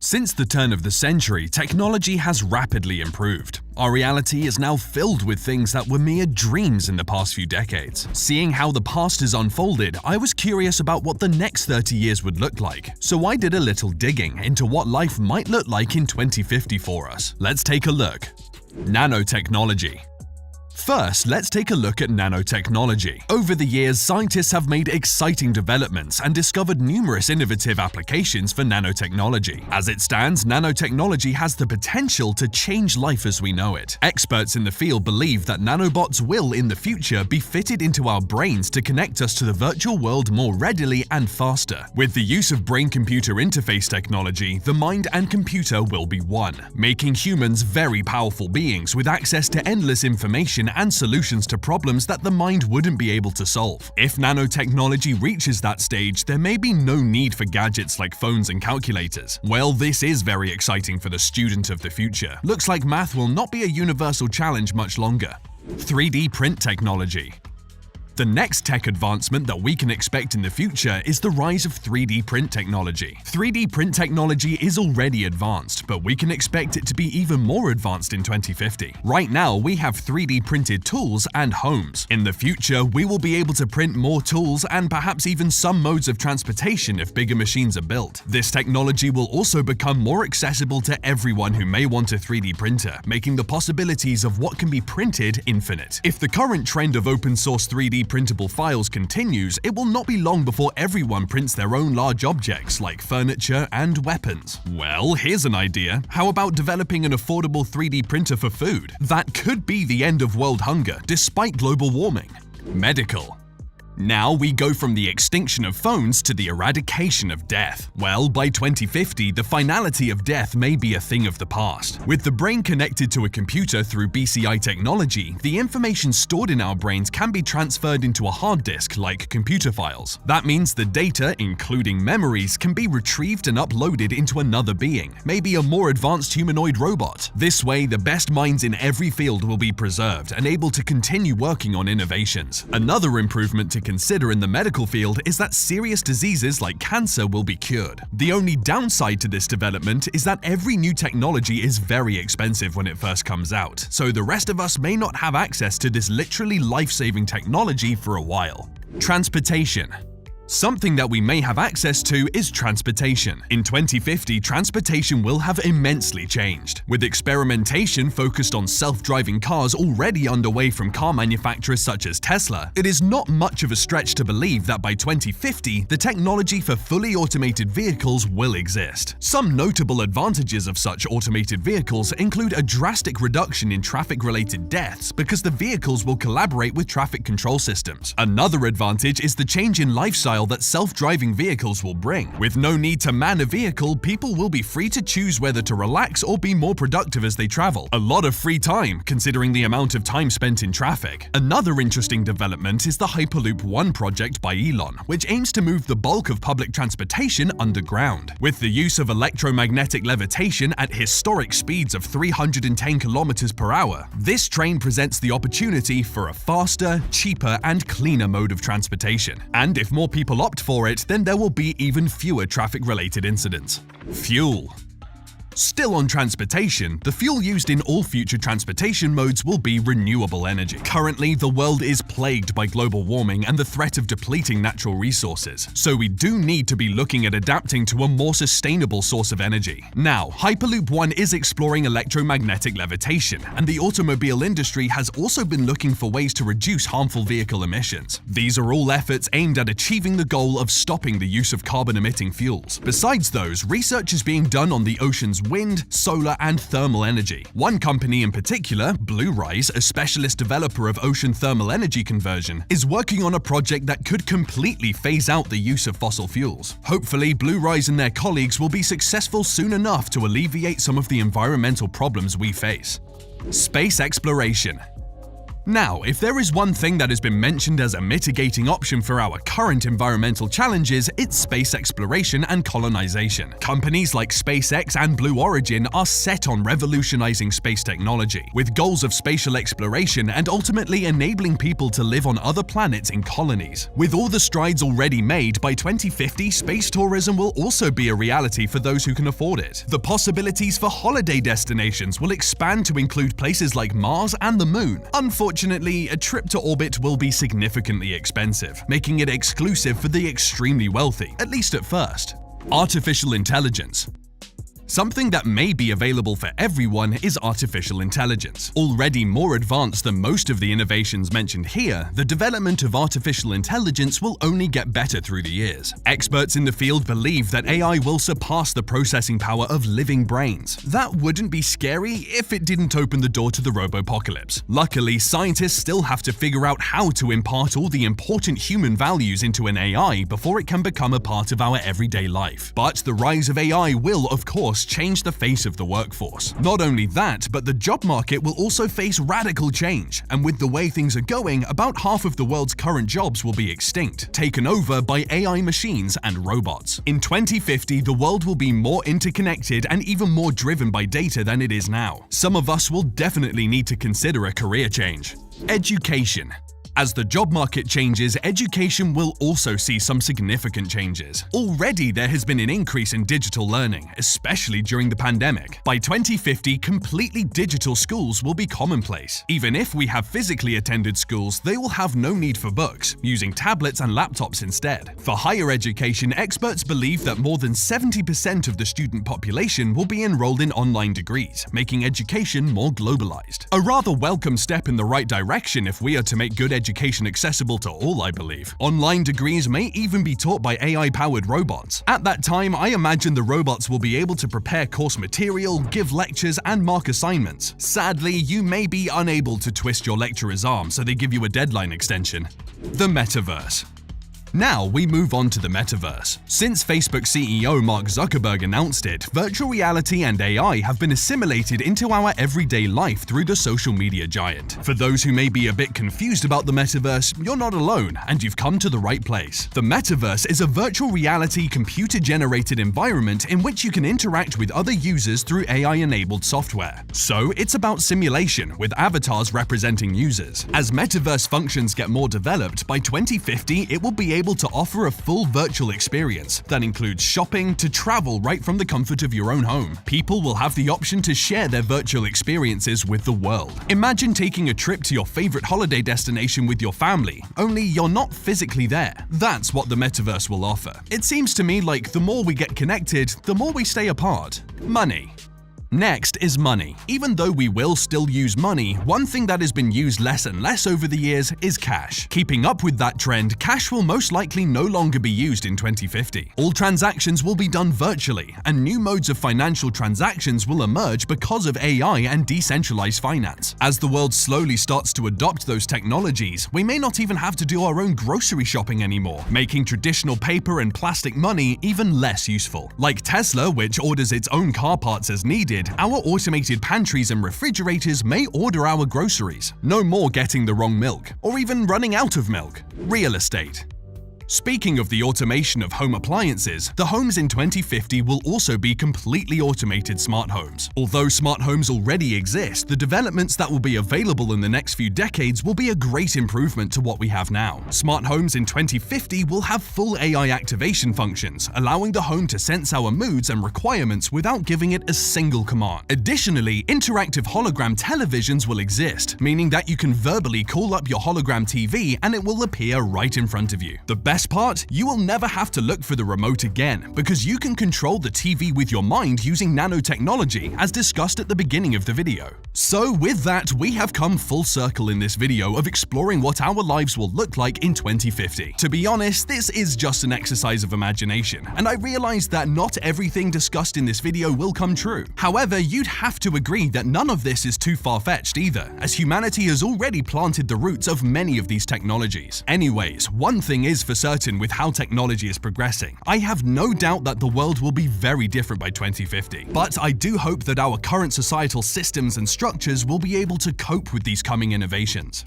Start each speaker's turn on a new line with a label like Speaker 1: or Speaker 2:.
Speaker 1: Since the turn of the century, technology has rapidly improved. Our reality is now filled with things that were mere dreams in the past few decades. Seeing how the past has unfolded, I was curious about what the next 30 years would look like. So I did a little digging into what life might look like in 2050 for us. Let's take a look. Nanotechnology. First, let's take a look at nanotechnology. Over the years, scientists have made exciting developments and discovered numerous innovative applications for nanotechnology. As it stands, nanotechnology has the potential to change life as we know it. Experts in the field believe that nanobots will, in the future, be fitted into our brains to connect us to the virtual world more readily and faster. With the use of brain-computer interface technology, the mind and computer will be one, making humans very powerful beings with access to endless information and solutions to problems that the mind wouldn't be able to solve. If nanotechnology reaches that stage, there may be no need for gadgets like phones and calculators. Well, this is very exciting for the student of the future. Looks like math will not be a universal challenge much longer. 3D print technology. The next tech advancement that we can expect in the future is the rise of 3D print technology. 3D print technology is already advanced, but we can expect it to be even more advanced in 2050. Right now, we have 3D printed tools and homes. In the future, we will be able to print more tools and perhaps even some modes of transportation if bigger machines are built. This technology will also become more accessible to everyone who may want a 3D printer, making the possibilities of what can be printed infinite. If the current trend of open source 3D printable files continues, it will not be long before everyone prints their own large objects like furniture and weapons. Well, here's an idea. How about developing an affordable 3D printer for food? That could be the end of world hunger, despite global warming. Medical. Now we go from the extinction of phones to the eradication of death. Well, by 2050, the finality of death may be a thing of the past. With the brain connected to a computer through BCI technology, the information stored in our brains can be transferred into a hard disk like computer files. That means the data, including memories, can be retrieved and uploaded into another being, maybe a more advanced humanoid robot. This way, the best minds in every field will be preserved and able to continue working on innovations. Another improvement to consider in the medical field is that serious diseases like cancer will be cured. The only downside to this development is that every new technology is very expensive when it first comes out, so the rest of us may not have access to this literally life-saving technology for a while. Transportation. Something that we may have access to is transportation. In 2050, transportation will have immensely changed. With experimentation focused on self-driving cars already underway from car manufacturers such as Tesla, it is not much of a stretch to believe that by 2050, the technology for fully automated vehicles will exist. Some notable advantages of such automated vehicles include a drastic reduction in traffic-related deaths because the vehicles will collaborate with traffic control systems. Another advantage is the change in lifestyle that self-driving vehicles will bring. With no need to man a vehicle, people will be free to choose whether to relax or be more productive as they travel. A lot of free time, considering the amount of time spent in traffic. Another interesting development is the Hyperloop One project by Elon, which aims to move the bulk of public transportation underground. With the use of electromagnetic levitation at historic speeds of 310 kilometers per hour, this train presents the opportunity for a faster, cheaper, and cleaner mode of transportation. And if more people opt for it, then there will be even fewer traffic-related incidents. Fuel. Still on transportation, the fuel used in all future transportation modes will be renewable energy. Currently, the world is plagued by global warming and the threat of depleting natural resources, so we do need to be looking at adapting to a more sustainable source of energy. Now, Hyperloop One is exploring electromagnetic levitation, and the automobile industry has also been looking for ways to reduce harmful vehicle emissions. These are all efforts aimed at achieving the goal of stopping the use of carbon-emitting fuels. Besides those, research is being done on the ocean's wind, solar, and thermal energy. One company in particular, Bluerise, a specialist developer of ocean thermal energy conversion, is working on a project that could completely phase out the use of fossil fuels. Hopefully, Bluerise and their colleagues will be successful soon enough to alleviate some of the environmental problems we face. Space exploration. Now, if there is one thing that has been mentioned as a mitigating option for our current environmental challenges, it's space exploration and colonization. Companies like SpaceX and Blue Origin are set on revolutionizing space technology, with goals of spatial exploration and ultimately enabling people to live on other planets in colonies. With all the strides already made, by 2050, space tourism will also be a reality for those who can afford it. The possibilities for holiday destinations will expand to include places like Mars and the Moon. Unfortunately, a trip to orbit will be significantly expensive, making it exclusive for the extremely wealthy, at least at first. Artificial intelligence. Something that may be available for everyone is artificial intelligence. Already more advanced than most of the innovations mentioned here, the development of artificial intelligence will only get better through the years. Experts in the field believe that AI will surpass the processing power of living brains. That wouldn't be scary if it didn't open the door to the robopocalypse. Luckily, scientists still have to figure out how to impart all the important human values into an AI before it can become a part of our everyday life. But the rise of AI will, of course, change the face of the workforce. Not only that, but the job market will also face radical change, and with the way things are going, about half of the world's current jobs will be extinct, taken over by AI machines and robots. In 2050, the world will be more interconnected and even more driven by data than it is now. Some of us will definitely need to consider a career change. Education. As the job market changes, education will also see some significant changes. Already there has been an increase in digital learning, especially during the pandemic. By 2050, completely digital schools will be commonplace. Even if we have physically attended schools, they will have no need for books, using tablets and laptops instead. For higher education, experts believe that more than 70% of the student population will be enrolled in online degrees, making education more globalized. A rather welcome step in the right direction if we are to make good education accessible to all, I believe. Online degrees may even be taught by AI-powered robots. At that time, I imagine the robots will be able to prepare course material, give lectures, and mark assignments. Sadly, you may be unable to twist your lecturer's arm, so they give you a deadline extension. The Metaverse. Now we move on to the Metaverse. Since Facebook CEO Mark Zuckerberg announced it, virtual reality and AI have been assimilated into our everyday life through the social media giant. For those who may be a bit confused about the Metaverse, you're not alone, and you've come to the right place. The Metaverse is a virtual reality computer-generated environment in which you can interact with other users through AI-enabled software. So it's about simulation, with avatars representing users. As Metaverse functions get more developed, by 2050 it will be able to offer a full virtual experience that includes shopping to travel right from the comfort of your own home. People will have the option to share their virtual experiences with the world. Imagine taking a trip to your favorite holiday destination with your family, only you're not physically there. That's what the Metaverse will offer. It seems to me like the more we get connected, the more we stay apart. Money. Next is money. Even though we will still use money, one thing that has been used less and less over the years is cash. Keeping up with that trend, cash will most likely no longer be used in 2050. All transactions will be done virtually, and new modes of financial transactions will emerge because of AI and decentralized finance. As the world slowly starts to adopt those technologies, we may not even have to do our own grocery shopping anymore, making traditional paper and plastic money even less useful. Like Tesla, which orders its own car parts as needed, our automated pantries and refrigerators may order our groceries. No more getting the wrong milk, or even running out of milk. Real estate. Speaking of the automation of home appliances, the homes in 2050 will also be completely automated smart homes. Although smart homes already exist, the developments that will be available in the next few decades will be a great improvement to what we have now. Smart homes in 2050 will have full AI activation functions, allowing the home to sense our moods and requirements without giving it a single command. Additionally, interactive hologram televisions will exist, meaning that you can verbally call up your hologram TV and it will appear right in front of you. The best part, you will never have to look for the remote again, because you can control the TV with your mind using nanotechnology, as discussed at the beginning of the video. So with that, we have come full circle in this video of exploring what our lives will look like in 2050. To be honest, this is just an exercise of imagination, and I realize that not everything discussed in this video will come true. However, you'd have to agree that none of this is too far-fetched either, as humanity has already planted the roots of many of these technologies. Anyways, one thing is for certain with how technology is progressing. I have no doubt that the world will be very different by 2050. But I do hope that our current societal systems and structures will be able to cope with these coming innovations.